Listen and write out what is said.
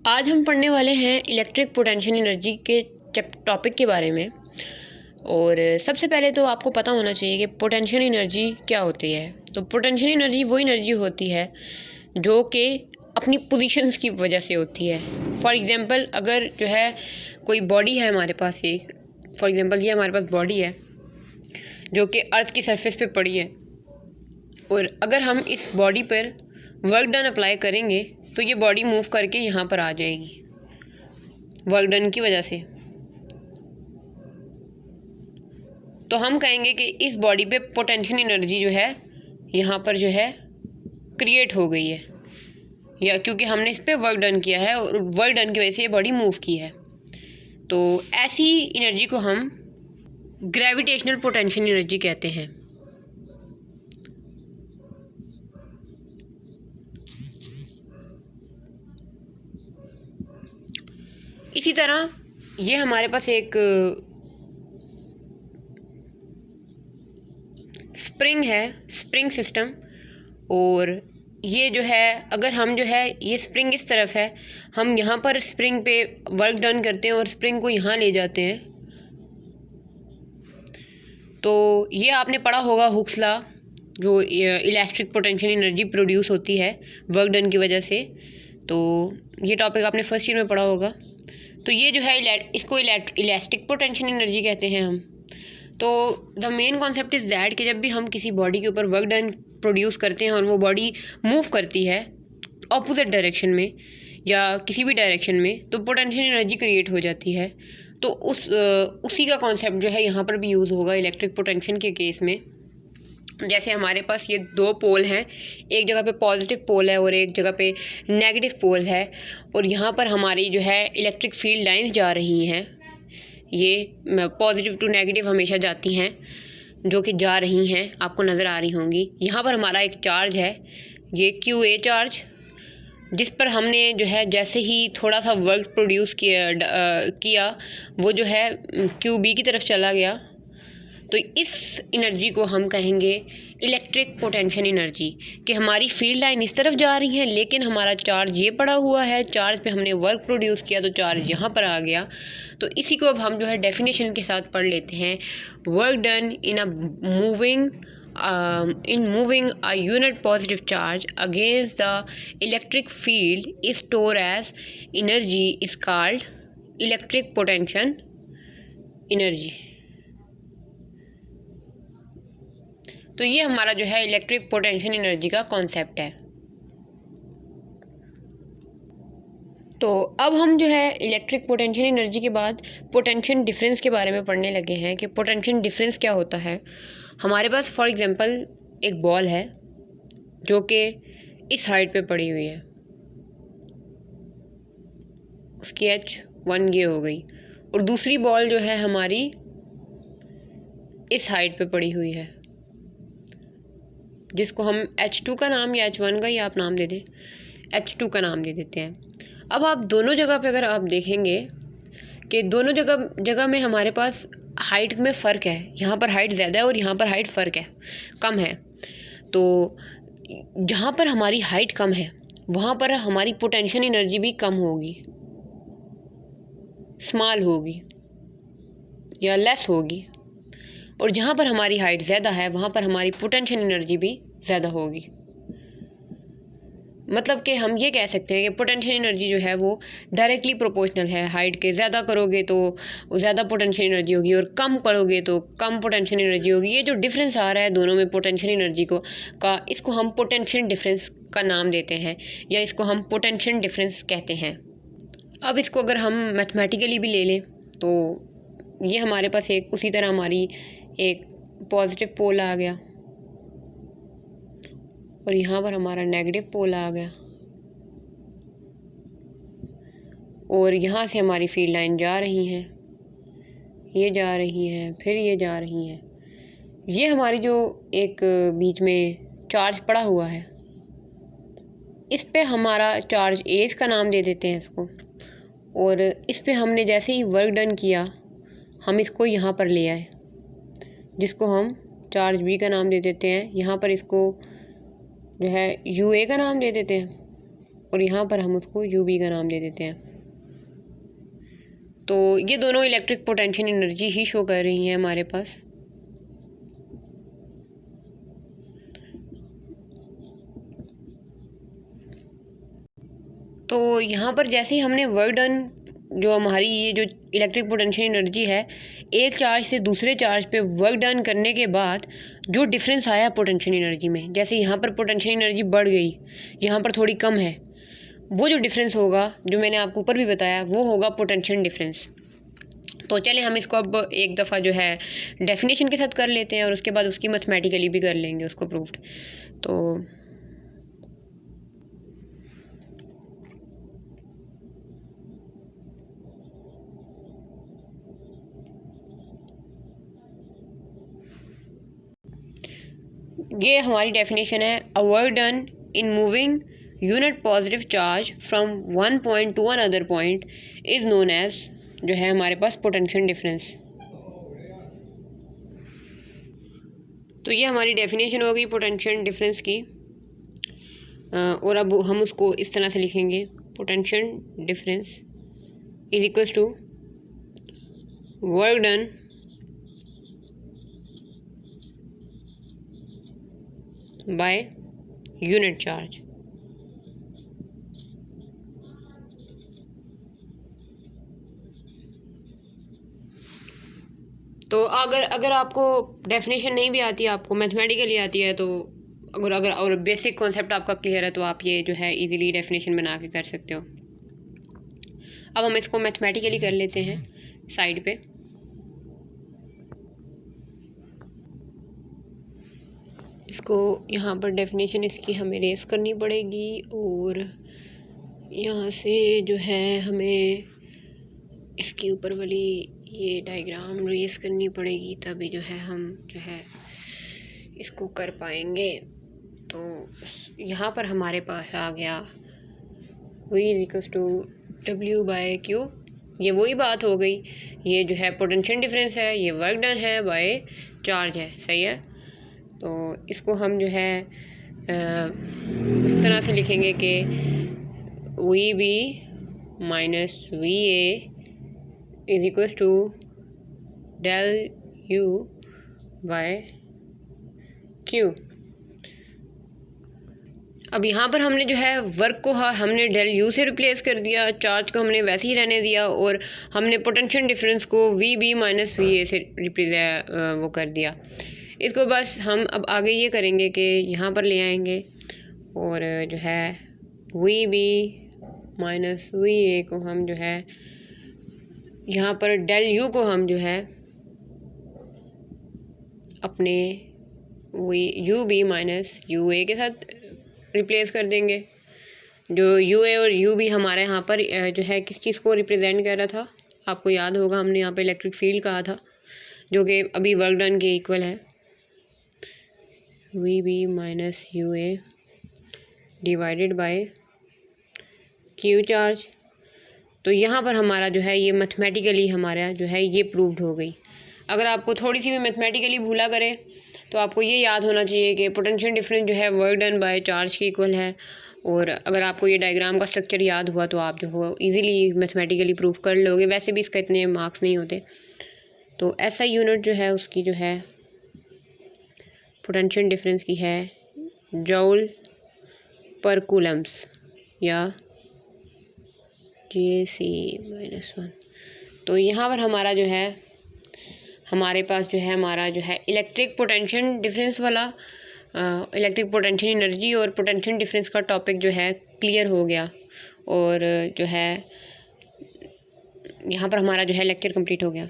आज हम पढ़ने वाले हैं इलेक्ट्रिक पोटेंशियल एनर्जी के टॉपिक के बारे में। और सबसे पहले तो आपको पता होना चाहिए कि पोटेंशियल एनर्जी क्या होती है। तो पोटेंशियल एनर्जी वो एनर्जी होती है जो कि अपनी पोजीशंस की वजह से होती है। फॉर एग्ज़ाम्पल अगर जो है कोई बॉडी है हमारे पास, फॉर एग्ज़ाम्पल ये हमारे पास बॉडी है जो कि अर्थ की सरफेस पे पड़ी है, और अगर हम इस बॉडी पर वर्क डन अप्लाई करेंगे तो ये बॉडी मूव करके यहाँ पर आ जाएगी वर्क डन की वजह से। तो हम कहेंगे कि इस बॉडी पे पोटेंशियल एनर्जी जो है यहाँ पर जो है क्रिएट हो गई है, या क्योंकि हमने इस पे वर्क डन किया है और वर्क डन की वजह से ये बॉडी मूव की है। तो ऐसी एनर्जी को हम ग्रेविटेशनल पोटेंशियल एनर्जी कहते हैं। इसी तरह ये हमारे पास एक स्प्रिंग है, स्प्रिंग सिस्टम। और ये जो है अगर हम जो है ये स्प्रिंग इस तरफ है, हम यहाँ पर स्प्रिंग पे वर्क डन करते हैं और स्प्रिंग को यहाँ ले जाते हैं। तो ये आपने पढ़ा होगा हुक्स लॉ, जो इलेक्ट्रिक पोटेंशियल एनर्जी प्रोड्यूस होती है वर्क डन की वजह से। तो ये टॉपिक आपने फर्स्ट ईयर में पढ़ा होगा। तो ये जो है इसको इलास्टिक पोटेंशियल एनर्जी कहते हैं हम। तो the main concept is that कि जब भी हम किसी बॉडी के ऊपर वर्क डन प्रोड्यूस करते हैं और वो बॉडी मूव करती है ऑपोजिट डायरेक्शन में या किसी भी डायरेक्शन में, तो पोटेंशियल एनर्जी क्रिएट हो जाती है। तो उसी का कॉन्सेप्ट जो है यहाँ पर भी यूज़ होगा इलेक्ट्रिक पोटेंशियल के केस में। जैसे हमारे पास ये दो पोल हैं, एक जगह पे पॉजिटिव पोल है और एक जगह पे नेगेटिव पोल है, और यहाँ पर हमारी जो है इलेक्ट्रिक फील्ड लाइंस जा रही हैं। ये पॉजिटिव टू नेगेटिव हमेशा जाती हैं, जो कि जा रही हैं, आपको नज़र आ रही होंगी। यहाँ पर हमारा एक चार्ज है, ये QA चार्ज, जिस पर हमने जो है जैसे ही थोड़ा सा वर्क प्रोड्यूस किया वो जो है QB की तरफ चला गया। तो इस एनर्जी को हम कहेंगे इलेक्ट्रिक पोटेंशियल एनर्जी, कि हमारी फील्ड लाइन इस तरफ जा रही है लेकिन हमारा चार्ज ये पड़ा हुआ है, चार्ज पे हमने वर्क प्रोड्यूस किया तो चार्ज यहाँ पर आ गया। तो इसी को अब हम जो है डेफिनेशन के साथ पढ़ लेते हैं। Work done in moving a unit positive charge against the electric field is stored as energy is called electric potential energy। तो ये हमारा जो है इलेक्ट्रिक पोटेंशियल एनर्जी का कॉन्सेप्ट है। तो अब हम जो है इलेक्ट्रिक पोटेंशियल एनर्जी के बाद पोटेंशियल डिफरेंस के बारे में पढ़ने लगे हैं कि पोटेंशियल डिफरेंस क्या होता है। हमारे पास फॉर एग्जांपल एक बॉल है जो कि इस हाइट पे पड़ी हुई है, उसकी H1 ये हो गई, और दूसरी बॉल जो है हमारी इस हाइट पे पड़ी हुई है, जिसको हम H2 का नाम या H1 का ही आप नाम दे दें, H2 का नाम दे देते हैं। अब आप दोनों जगह पे अगर आप देखेंगे कि दोनों जगह में हमारे पास हाइट में फ़र्क है, यहाँ पर हाइट ज़्यादा है और यहाँ पर हाइट फ़र्क है, कम है। तो जहाँ पर हमारी हाइट कम है वहाँ पर हमारी पोटेंशियल एनर्जी भी कम होगी, स्मॉल होगी या लेस होगी, और जहाँ पर हमारी हाइट ज़्यादा है वहाँ पर हमारी पोटेंशियल एनर्जी भी ज़्यादा होगी। मतलब कि हम ये कह सकते हैं कि पोटेंशियल एनर्जी जो है वो डायरेक्टली प्रोपोर्शनल है। हाइट के ज़्यादा करोगे तो ज़्यादा पोटेंशियल एनर्जी होगी और कम करोगे तो कम पोटेंशियल एनर्जी होगी। ये जो डिफरेंस आ रहा है दोनों में पोटेंशियल एनर्जी इसको हम पोटेंशियल डिफरेंस का नाम देते हैं, या इसको हम पोटेंशियल डिफरेंस कहते हैं। अब इसको अगर हम मैथमेटिकली भी ले लें तो ये हमारे पास एक उसी तरह हमारी एक पॉजिटिव पोल आ गया और यहाँ पर हमारा नेगेटिव पोल आ गया, और यहाँ से हमारी फील्ड लाइन जा रही हैं, ये जा रही हैं, फिर ये जा रही हैं। ये हमारी जो एक बीच में चार्ज पड़ा हुआ है, इस पे हमारा चार्ज A का नाम दे देते हैं इसको, और इस पे हमने जैसे ही वर्क डन किया हम इसको यहाँ पर ले आए, जिसको हम चार्ज B का नाम दे देते हैं। यहाँ पर इसको जो है UA का नाम दे देते हैं। और यहाँ पर हम उसको यू बी का नाम दे देते हैं। तो ये दोनों इलेक्ट्रिक पोटेंशियल एनर्जी ही शो कर रही हैं हमारे पास। तो यहाँ पर जैसे ही हमने वर्क डन, जो हमारी ये जो इलेक्ट्रिक पोटेंशियल एनर्जी है, एक चार्ज से दूसरे चार्ज पे वर्क डन करने के बाद जो डिफरेंस आया पोटेंशियल एनर्जी में, जैसे यहाँ पर पोटेंशियल एनर्जी बढ़ गई, यहाँ पर थोड़ी कम है, वो जो डिफरेंस होगा, जो मैंने आपको ऊपर भी बताया, वो होगा पोटेंशियल डिफरेंस। तो चलिए हम इसको अब एक दफ़ा जो है डेफिनेशन के साथ कर लेते हैं और उसके बाद उसकी मैथमेटिकली भी कर लेंगे उसको प्रूव्ड। तो ये हमारी डेफिनेशन है, a work done in moving unit positive charge from one point to one other point is known as, जो है हमारे पास पोटेंशियल डिफरेंस। तो ये हमारी डेफिनेशन हो गई पोटेंशियल डिफरेंस की। और अब हम उसको इस तरह से लिखेंगे, potential difference is equals to work done by unit charge. तो अगर आपको डेफिनेशन नहीं भी आती है, आपको मैथमेटिकली आती है, तो अगर और बेसिक कॉन्सेप्ट आपका क्लियर है, तो आप ये जो है इजीली डेफिनेशन बना के कर सकते हो। अब हम इसको मैथमेटिकली कर लेते हैं साइड पे। इसको यहाँ पर डेफिनेशन इसकी हमें रेस करनी पड़ेगी और यहाँ से जो है हमें इसके ऊपर वाली ये डायग्राम रेस करनी पड़ेगी, तभी जो है हम जो है इसको कर पाएंगे। तो यहाँ पर हमारे पास आ गया V is equals to W by Q। ये वही बात हो गई, ये जो है पोटेंशियल डिफरेंस है, ये वर्क डन है बाय चार्ज है, सही है। तो इसको हम जो है इस तरह से लिखेंगे कि VB minus VA is equals to del U by Q। अब यहाँ पर हमने जो है वर्क को हमने डेल U से रिप्लेस कर दिया, चार्ज को हमने वैसे ही रहने दिया, और हमने पोटेंशियल डिफरेंस को VB माइनस VA से वो कर दिया। इसको बस हम अब आगे ये करेंगे कि यहाँ पर ले आएंगे और जो है VB माइनस VA को हम जो है यहाँ पर डेल U को हम जो है अपने UB माइनस UA के साथ रिप्लेस कर देंगे। जो UA और UB हमारे यहाँ पर जो है किस चीज़ को रिप्रेजेंट कर रहा था, आपको याद होगा, हमने यहाँ पे इलेक्ट्रिक फील्ड कहा था, जो कि अभी वर्क डन के इक्वल है, VB minus UA divided by Q charge. तो यहाँ पर हमारा जो है ये मैथमेटिकली हमारा जो है ये प्रूव्ड हो गई। अगर आपको थोड़ी सी भी मैथमेटिकली भूला करे तो आपको ये याद होना चाहिए कि पोटेंशियल डिफरेंस जो है वर्क डन बाय चार्ज के इक्वल है। और अगर आपको ये डायग्राम का स्ट्रक्चर याद हुआ तो आप जो हो इजीली मैथमेटिकली प्रूव कर लोगे। वैसे भी इसका इतने मार्क्स नहीं होते। तो ऐसा यूनिट जो है उसकी जो है पोटेंशियल डिफरेंस की है जूल पर कूलम्स या J/-1। तो यहाँ पर हमारा जो है हमारे पास जो है हमारा जो है इलेक्ट्रिक पोटेंशियल डिफरेंस वाला इलेक्ट्रिक पोटेंशियल एनर्जी और पोटेंशियल डिफरेंस का टॉपिक जो है क्लियर हो गया। और जो है यहाँ पर हमारा जो है लेक्चर कंप्लीट हो गया।